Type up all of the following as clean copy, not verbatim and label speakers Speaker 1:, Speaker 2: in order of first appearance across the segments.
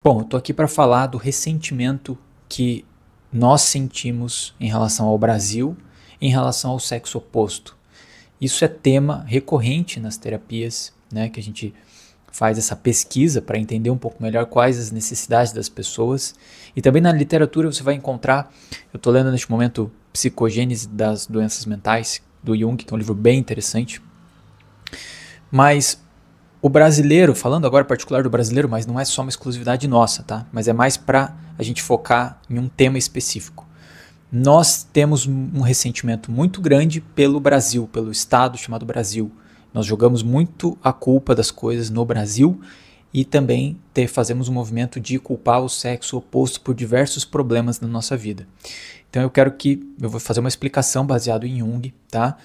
Speaker 1: Bom, eu tô aqui para falar do ressentimento que nós sentimos em relação ao Brasil, em relação ao sexo oposto. Isso é tema recorrente nas terapias, né, que a gente faz essa pesquisa para entender um pouco melhor quais as necessidades das pessoas. E também na literatura você vai encontrar, eu estou lendo neste momento Psicogênese das Doenças Mentais, do Jung, que é um livro bem interessante. Mas o brasileiro, falando agora em particular do brasileiro, mas não é só uma exclusividade nossa, tá? Mas é mais para a gente focar em um tema específico. Nós temos um ressentimento muito grande pelo Brasil, pelo Estado chamado Brasil. Nós jogamos muito a culpa das coisas no Brasil e também fazemos um movimento de culpar o sexo oposto por diversos problemas na nossa vida. Então eu vou fazer uma explicação baseada em Jung, tá?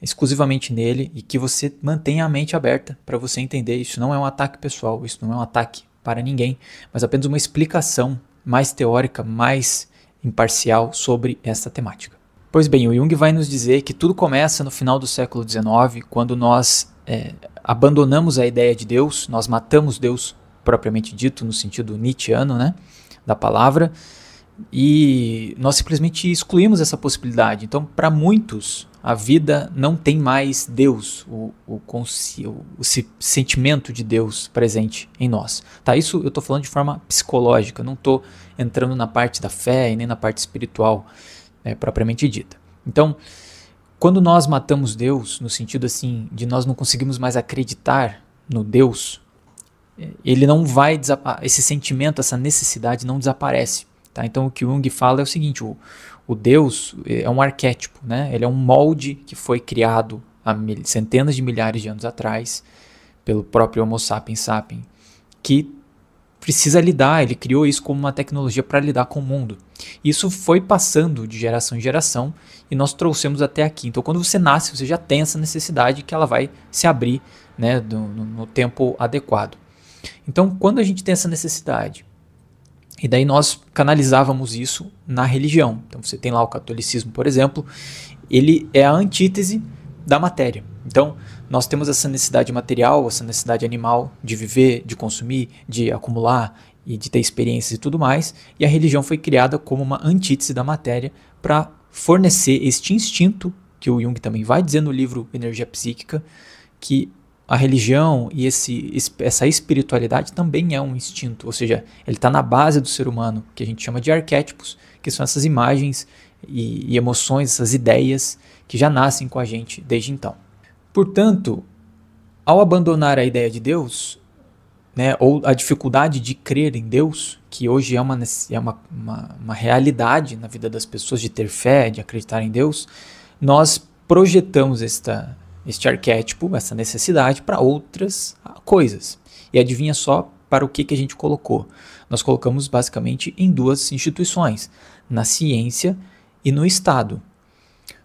Speaker 1: Exclusivamente nele, e que você mantenha a mente aberta para você entender. Isso não é um ataque pessoal, isso não é um ataque para ninguém, mas apenas uma explicação mais teórica, mais imparcial sobre essa temática. Pois bem, o Jung vai nos dizer que tudo começa no final do século XIX, quando nós abandonamos a ideia de Deus, nós matamos Deus propriamente dito, no sentido nietzschiano, né, da palavra, e nós simplesmente excluímos essa possibilidade. Então, para muitos, a vida não tem mais Deus, o sentimento de Deus presente em nós. Tá, isso eu estou falando de forma psicológica, não estou entrando na parte da fé e nem na parte espiritual propriamente dita. Então, quando nós matamos Deus, no sentido assim de nós não conseguimos mais acreditar no Deus, ele não vai esse sentimento, essa necessidade não desaparece. Tá? Então o que Jung fala é o seguinte, o Deus é um arquétipo, né? Ele é um molde que foi criado há centenas de milhares de anos atrás pelo próprio Homo sapiens sapiens, que precisa lidar, ele criou isso como uma tecnologia para lidar com o mundo. Isso foi passando de geração em geração e nós trouxemos até aqui. Então quando você nasce, você já tem essa necessidade que ela vai se abrir, né, no tempo adequado. Então quando a gente tem essa necessidade, e daí nós canalizávamos isso na religião. Então você tem lá o catolicismo, por exemplo, ele é a antítese da matéria. Então nós temos essa necessidade material, essa necessidade animal de viver, de consumir, de acumular e de ter experiências e tudo mais. E a religião foi criada como uma antítese da matéria para fornecer este instinto, que o Jung também vai dizer no livro Energia Psíquica, que a religião e essa espiritualidade também é um instinto, ou seja, ele está na base do ser humano, que a gente chama de arquétipos, que são essas imagens e emoções, essas ideias que já nascem com a gente desde então. Portanto, ao abandonar a ideia de Deus, né, ou a dificuldade de crer em Deus, que hoje é uma realidade na vida das pessoas, de ter fé, de acreditar em Deus, nós projetamos este arquétipo, essa necessidade, para outras coisas. E adivinha só para o que a gente colocou? Nós colocamos basicamente em duas instituições, na ciência e no Estado.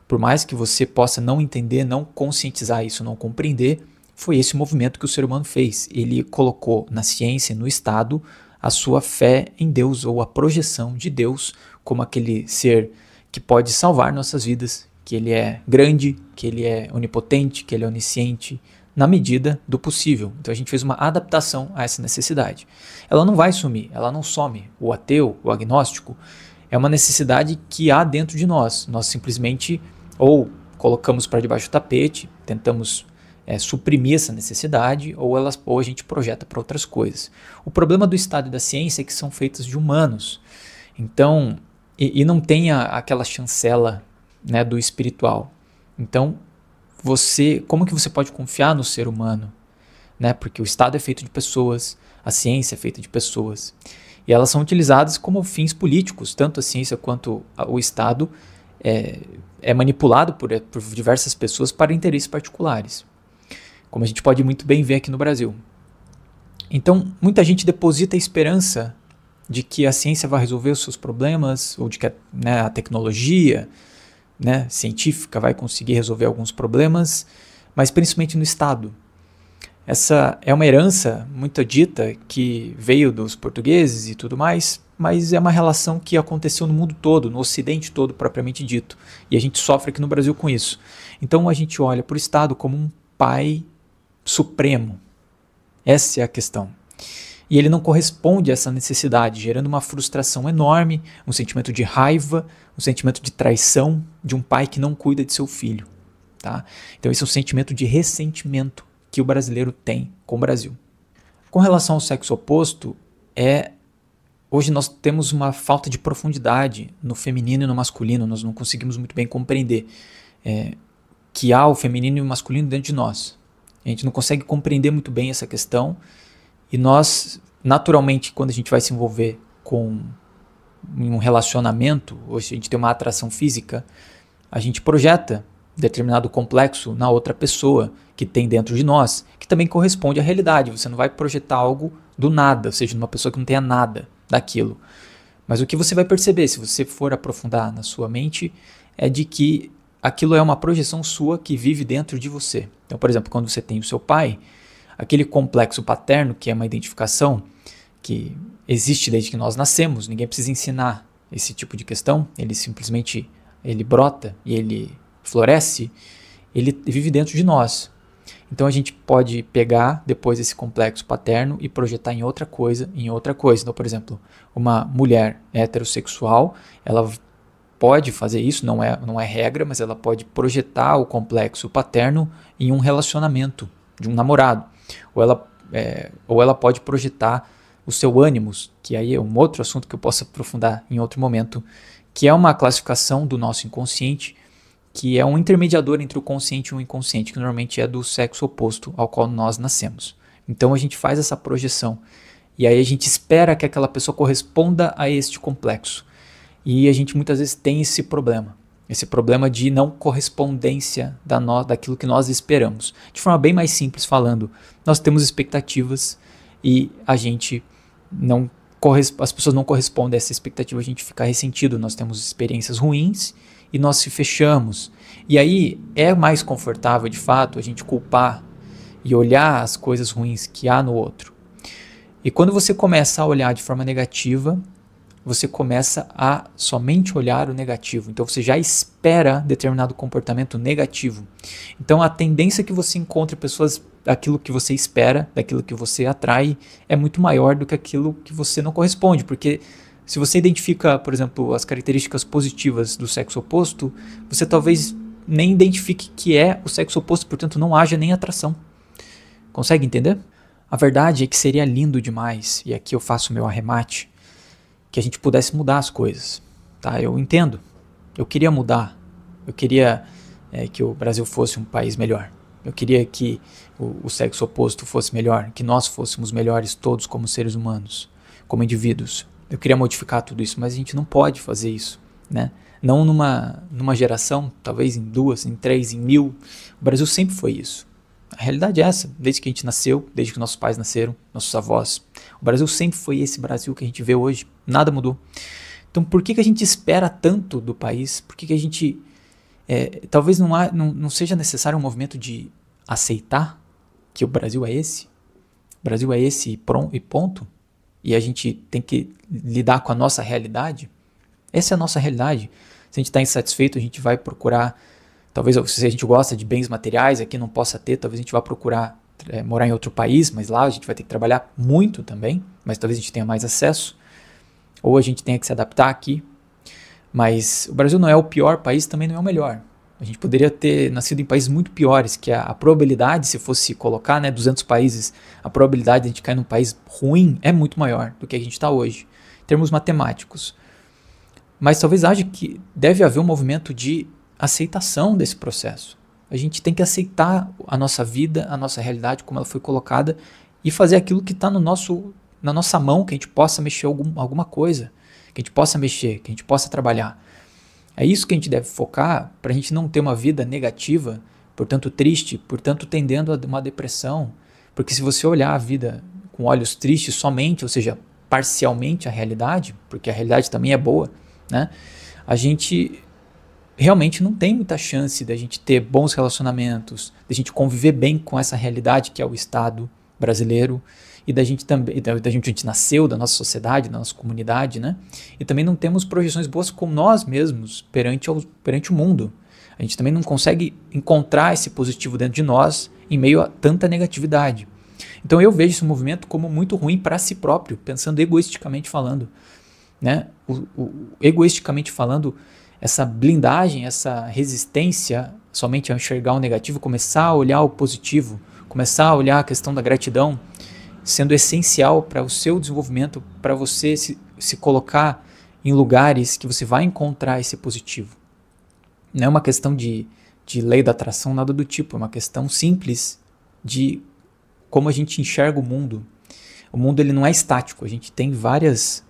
Speaker 1: Por mais que você possa não entender, não conscientizar isso, não compreender, foi esse o movimento que o ser humano fez. Ele colocou na ciência e no Estado a sua fé em Deus, ou a projeção de Deus como aquele ser que pode salvar nossas vidas, que ele é grande, que ele é onipotente, que ele é onisciente, na medida do possível. Então a gente fez uma adaptação a essa necessidade. Ela não vai sumir, ela não some. O ateu, o agnóstico, é uma necessidade que há dentro de nós. Nós simplesmente ou colocamos para debaixo do tapete, tentamos suprimir essa necessidade, ou a gente projeta para outras coisas. O problema do Estado e da ciência é que são feitos de humanos. Então, e não tem aquela chancela, né, do espiritual. Então, como que você pode confiar no ser humano? Né? Porque o Estado é feito de pessoas, a ciência é feita de pessoas. E elas são utilizadas como fins políticos, tanto a ciência quanto o Estado é manipulado por diversas pessoas para interesses particulares. Como a gente pode muito bem ver aqui no Brasil. Então, muita gente deposita a esperança de que a ciência vai resolver os seus problemas, ou de que a tecnologia, né, científica vai conseguir resolver alguns problemas, mas principalmente no Estado. Essa é uma herança muito dita que veio dos portugueses e tudo mais, mas é uma relação que aconteceu no mundo todo, no Ocidente todo propriamente dito, e a gente sofre aqui no Brasil com isso. Então a gente olha para o Estado como um pai supremo. Essa é a questão. e ele não corresponde a essa necessidade, gerando uma frustração enorme, um sentimento de raiva, um sentimento de traição de um pai que não cuida de seu filho. Tá? Então esse é um sentimento de ressentimento que o brasileiro tem com o Brasil. Com relação ao sexo oposto, hoje nós temos uma falta de profundidade no feminino e no masculino, nós não conseguimos muito bem compreender que há o feminino e o masculino dentro de nós. A gente não consegue compreender muito bem essa questão e nós, naturalmente, quando a gente vai se envolver em um relacionamento, ou se a gente tem uma atração física, a gente projeta determinado complexo na outra pessoa que tem dentro de nós, que também corresponde à realidade. Você não vai projetar algo do nada, ou seja, numa pessoa que não tenha nada daquilo. Mas o que você vai perceber, se você for aprofundar na sua mente, é de que aquilo é uma projeção sua que vive dentro de você. Então, por exemplo, quando você tem o seu pai, aquele complexo paterno, que é uma identificação que existe desde que nós nascemos, ninguém precisa ensinar esse tipo de questão, ele simplesmente brota e ele floresce, ele vive dentro de nós. Então a gente pode pegar depois esse complexo paterno e projetar em outra coisa, Então, por exemplo, uma mulher heterossexual, ela pode fazer isso, não é regra, mas ela pode projetar o complexo paterno em um relacionamento de um namorado. Ou ela pode projetar o seu ânimos, que aí é um outro assunto que eu posso aprofundar em outro momento, que é uma classificação do nosso inconsciente, que é um intermediador entre o consciente e o inconsciente, que normalmente é do sexo oposto ao qual nós nascemos. Então a gente faz essa projeção, e aí a gente espera que aquela pessoa corresponda a este complexo. E a gente muitas vezes tem esse problema de não correspondência daquilo que nós esperamos. De forma bem mais simples falando, nós temos expectativas e as pessoas não correspondem a essa expectativa, a gente fica ressentido, nós temos experiências ruins e nós se fechamos. E aí é mais confortável, de fato, a gente culpar e olhar as coisas ruins que há no outro. E quando você começa a olhar de forma negativa, você começa a somente olhar o negativo. Então você já espera determinado comportamento negativo. Então a tendência que você encontre pessoas daquilo que você espera, daquilo que você atrai, é muito maior do que aquilo que você não corresponde. Porque se você identifica, por exemplo, as características positivas do sexo oposto, você talvez nem identifique que é o sexo oposto, portanto não haja nem atração. Consegue entender? A verdade é que seria lindo demais, e aqui eu faço o meu arremate, que a gente pudesse mudar as coisas, tá? Eu entendo, eu queria mudar, eu queria que o Brasil fosse um país melhor, eu queria que o sexo oposto fosse melhor, que nós fôssemos melhores todos como seres humanos, como indivíduos. Eu queria modificar tudo isso, mas a gente não pode fazer isso, né? Não numa geração, talvez em 2, em 3, em 1000, o Brasil sempre foi isso. A realidade é essa, desde que a gente nasceu, desde que nossos pais nasceram, nossos avós. O Brasil sempre foi esse Brasil que a gente vê hoje, nada mudou. Então por que a gente espera tanto do país? Por que a gente... talvez não seja necessário um movimento de aceitar que o Brasil é esse? O Brasil é esse e ponto? E a gente tem que lidar com a nossa realidade? Essa é a nossa realidade. Se a gente está insatisfeito, a gente vai procurar... Talvez se a gente gosta de bens materiais, aqui não possa ter, talvez a gente vá procurar morar em outro país, mas lá a gente vai ter que trabalhar muito também, mas talvez a gente tenha mais acesso, ou a gente tenha que se adaptar aqui. Mas o Brasil não é o pior país, também não é o melhor. A gente poderia ter nascido em países muito piores, que a probabilidade, se fosse colocar 200 países, a probabilidade de a gente cair num país ruim é muito maior do que a gente está hoje, em termos matemáticos. Mas talvez haja que deve haver um movimento de aceitação desse processo. A gente tem que aceitar a nossa vida, a nossa realidade, como ela foi colocada, e fazer aquilo que está na nossa mão, que a gente possa mexer alguma coisa, que a gente possa mexer, que a gente possa trabalhar. É isso que a gente deve focar para a gente não ter uma vida negativa, portanto triste, portanto tendendo a uma depressão. Porque se você olhar a vida com olhos tristes somente, ou seja, parcialmente a realidade, porque a realidade também é boa, né? A gente realmente não tem muita chance da gente ter bons relacionamentos, da gente conviver bem com essa realidade que é o Estado brasileiro, e da gente também, a gente nasceu, da nossa sociedade, da nossa comunidade, né? E também não temos projeções boas com nós mesmos perante o mundo. A gente também não consegue encontrar esse positivo dentro de nós em meio a tanta negatividade. Então eu vejo esse movimento como muito ruim para si próprio, pensando egoisticamente falando, né? Egoisticamente falando, essa blindagem, essa resistência somente a enxergar o negativo, começar a olhar o positivo, começar a olhar a questão da gratidão, sendo essencial para o seu desenvolvimento, para você se colocar em lugares que você vai encontrar esse positivo. Não é uma questão de lei da atração, nada do tipo, é uma questão simples de como a gente enxerga o mundo. O mundo ele não é estático, a gente tem várias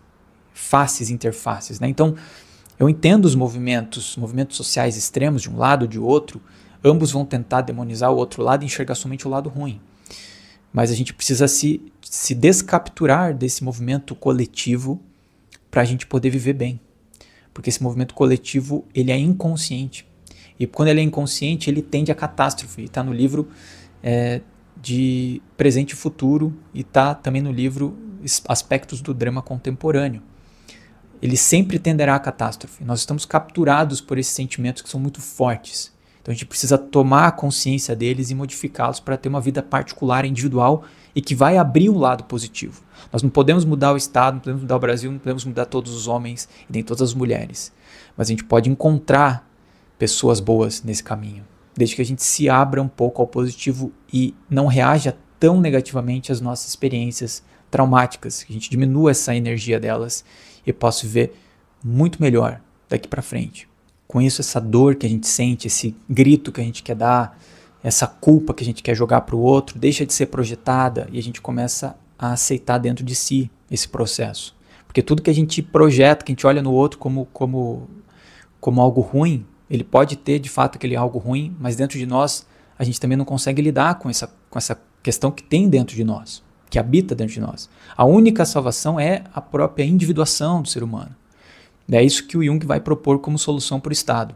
Speaker 1: faces, interfaces, né? Então, eu entendo os movimentos sociais extremos de um lado ou de outro, ambos vão tentar demonizar o outro lado e enxergar somente o lado ruim. Mas a gente precisa se descapturar desse movimento coletivo para a gente poder viver bem. Porque esse movimento coletivo ele é inconsciente. E quando ele é inconsciente, ele tende à catástrofe. Está no livro de Presente e Futuro e está também no livro Aspectos do Drama Contemporâneo. Ele sempre tenderá à catástrofe. Nós estamos capturados por esses sentimentos que são muito fortes. Então a gente precisa tomar consciência deles e modificá-los para ter uma vida particular, individual e que vai abrir um lado positivo. Nós não podemos mudar o Estado, não podemos mudar o Brasil, não podemos mudar todos os homens e nem todas as mulheres. Mas a gente pode encontrar pessoas boas nesse caminho, desde que a gente se abra um pouco ao positivo e não reaja tão negativamente às nossas experiências traumáticas, que a gente diminua essa energia delas e possa viver muito melhor daqui para frente. Com isso, essa dor que a gente sente, esse grito que a gente quer dar, essa culpa que a gente quer jogar para o outro, deixa de ser projetada e a gente começa a aceitar dentro de si esse processo. Porque tudo que a gente projeta, que a gente olha no outro como algo ruim, ele pode ter de fato aquele algo ruim, mas dentro de nós a gente também não consegue lidar com essa questão que tem dentro de nós, que habita dentro de nós. A única salvação é a própria individuação do ser humano. É isso que o Jung vai propor como solução para o Estado.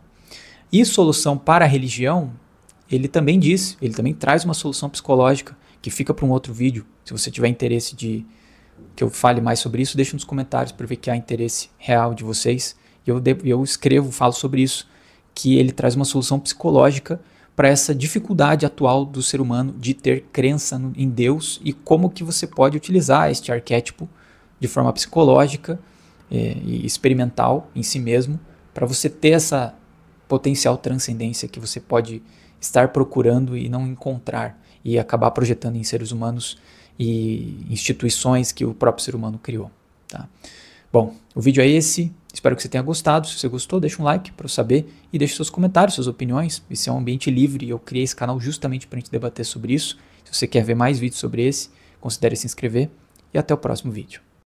Speaker 1: E solução para a religião, ele também diz, ele também traz uma solução psicológica, que fica para um outro vídeo. Se você tiver interesse de que eu fale mais sobre isso, deixa nos comentários para ver que há interesse real de vocês. E eu escrevo, falo sobre isso, que ele traz uma solução psicológica para essa dificuldade atual do ser humano de ter crença em Deus e como que você pode utilizar este arquétipo de forma psicológica e experimental em si mesmo, para você ter essa potencial transcendência que você pode estar procurando e não encontrar, e acabar projetando em seres humanos e instituições que o próprio ser humano criou. Tá? Bom, o vídeo é esse, espero que você tenha gostado. Se você gostou, deixa um like para eu saber e deixe seus comentários, suas opiniões. Esse é um ambiente livre e eu criei esse canal justamente para a gente debater sobre isso. Se você quer ver mais vídeos sobre esse, considere se inscrever e até o próximo vídeo.